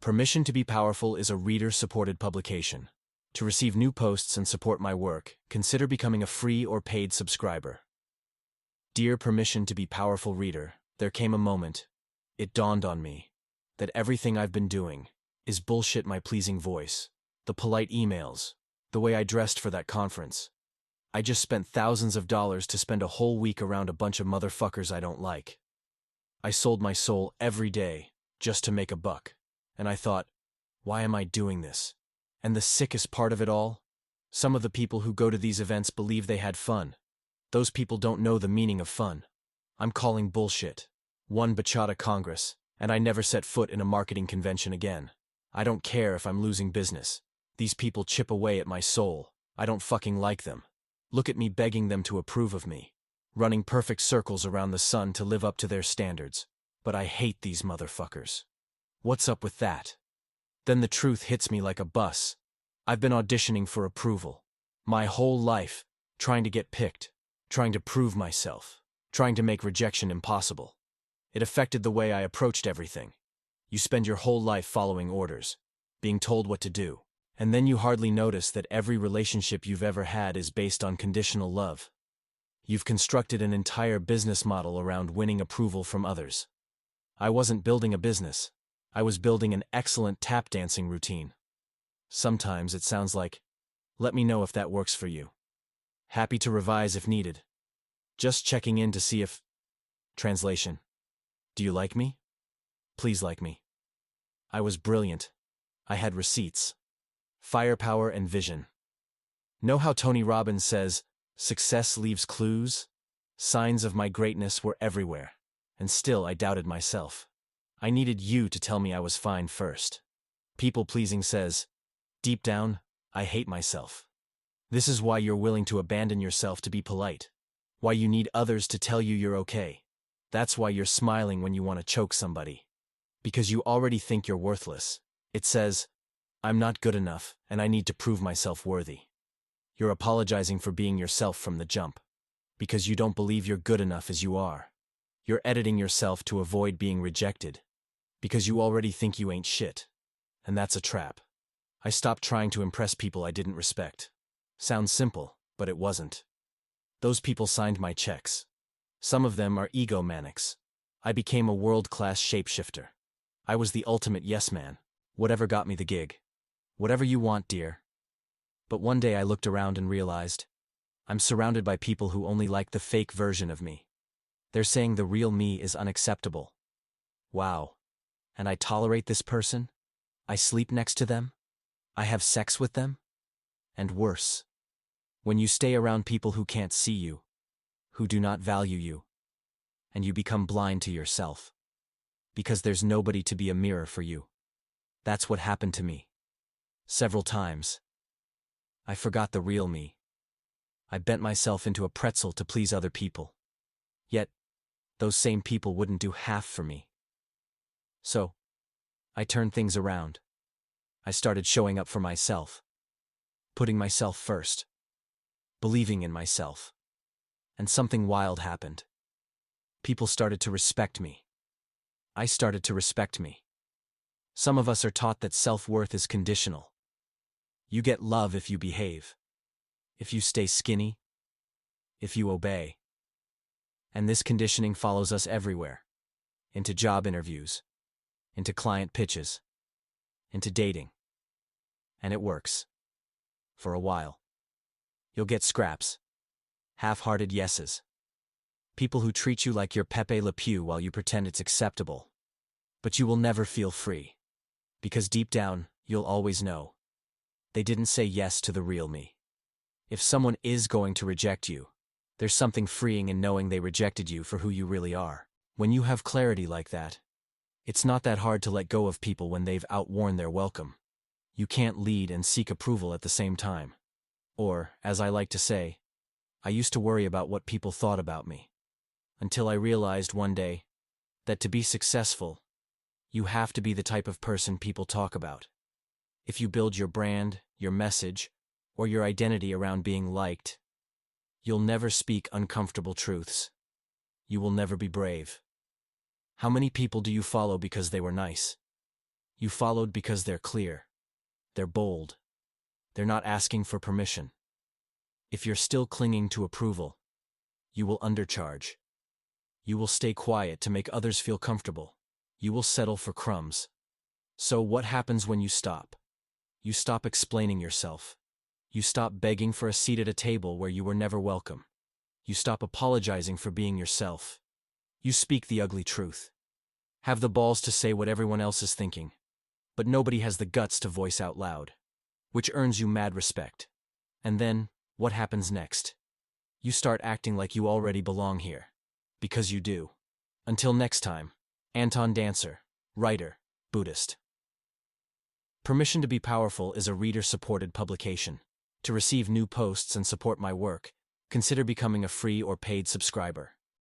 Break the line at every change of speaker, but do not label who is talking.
Permission to be Powerful is a reader-supported publication. To receive new posts and support my work, consider becoming a free or paid subscriber. Dear Permission to be Powerful reader, there came a moment, it dawned on me, that everything I've been doing is bullshit. My pleasing voice, the polite emails, the way I dressed for that conference. I just spent thousands of dollars to spend a whole week around a bunch of motherfuckers I don't like. I sold my soul every day just to make a buck. And I thought, why am I doing this? And the sickest part of it all? Some of the people who go to these events believe they had fun. Those people don't know the meaning of fun. I'm calling bullshit. One Bachata Congress, and I never set foot in a marketing convention again. I don't care if I'm losing business. These people chip away at my soul. I don't fucking like them. Look at me begging them to approve of me. Running perfect circles around the sun to live up to their standards. But I hate these motherfuckers. What's up with that? Then the truth hits me like a bus. I've been auditioning for approval. My whole life, trying to get picked, trying to prove myself, trying to make rejection impossible. It affected the way I approached everything. You spend your whole life following orders, being told what to do, and then you hardly notice that every relationship you've ever had is based on conditional love. You've constructed an entire business model around winning approval from others. I wasn't building a business. I was building an excellent tap dancing routine. Sometimes it sounds like, let me know if that works for you. Happy to revise if needed. Just checking in to see if... Translation. Do you like me? Please like me. I was brilliant. I had receipts. Firepower and vision. Know how Tony Robbins says, success leaves clues? Signs of my greatness were everywhere, and still I doubted myself. I needed you to tell me I was fine first. People-pleasing says, deep down, I hate myself. This is why you're willing to abandon yourself to be polite. Why you need others to tell you you're okay. That's why you're smiling when you want to choke somebody. Because you already think you're worthless. It says, I'm not good enough, and I need to prove myself worthy. You're apologizing for being yourself from the jump. Because you don't believe you're good enough as you are. You're editing yourself to avoid being rejected. Because you already think you ain't shit. And that's a trap. I stopped trying to impress people I didn't respect. Sounds simple, but it wasn't. Those people signed my checks. Some of them are egomaniacs. I became a world-class shapeshifter. I was the ultimate yes man. Whatever got me the gig. Whatever you want, dear. But one day I looked around and realized, I'm surrounded by people who only like the fake version of me. They're saying the real me is unacceptable. Wow. And I tolerate this person? I sleep next to them? I have sex with them? And worse. When you stay around people who can't see you, who do not value you, and you become blind to yourself. Because there's nobody to be a mirror for you. That's what happened to me. Several times. I forgot the real me. I bent myself into a pretzel to please other people. Yet, those same people wouldn't do half for me. So, I turned things around. I started showing up for myself. Putting myself first. Believing in myself. And something wild happened. People started to respect me. I started to respect me. Some of us are taught that self-worth is conditional. You get love if you behave. If you stay skinny. If you obey. And this conditioning follows us everywhere. Into job interviews. Into client pitches. Into dating. And it works. For a while. You'll get scraps. Half-hearted yeses. People who treat you like you're Pepe Le Pew while you pretend it's acceptable. But you will never feel free. Because deep down, you'll always know. They didn't say yes to the real me. If someone is going to reject you, there's something freeing in knowing they rejected you for who you really are. When you have clarity like that, it's not that hard to let go of people when they've outworn their welcome. You can't lead and seek approval at the same time. Or, as I like to say, I used to worry about what people thought about me. Until I realized one day that to be successful, you have to be the type of person people talk about. If you build your brand, your message, or your identity around being liked, you'll never speak uncomfortable truths. You will never be brave. How many people do you follow because they were nice? You followed because they're clear. They're bold. They're not asking for permission. If you're still clinging to approval, you will undercharge. You will stay quiet to make others feel comfortable. You will settle for crumbs. So what happens when you stop? You stop explaining yourself. You stop begging for a seat at a table where you were never welcome. You stop apologizing for being yourself. You speak the ugly truth. Have the balls to say what everyone else is thinking, but nobody has the guts to voice out loud, which earns you mad respect. And then, what happens next? You start acting like you already belong here. Because you do. Until next time, Anton Dancer, writer, Buddhist. Permission to be Powerful is a reader-supported publication. To receive new posts and support my work, consider becoming a free or paid subscriber.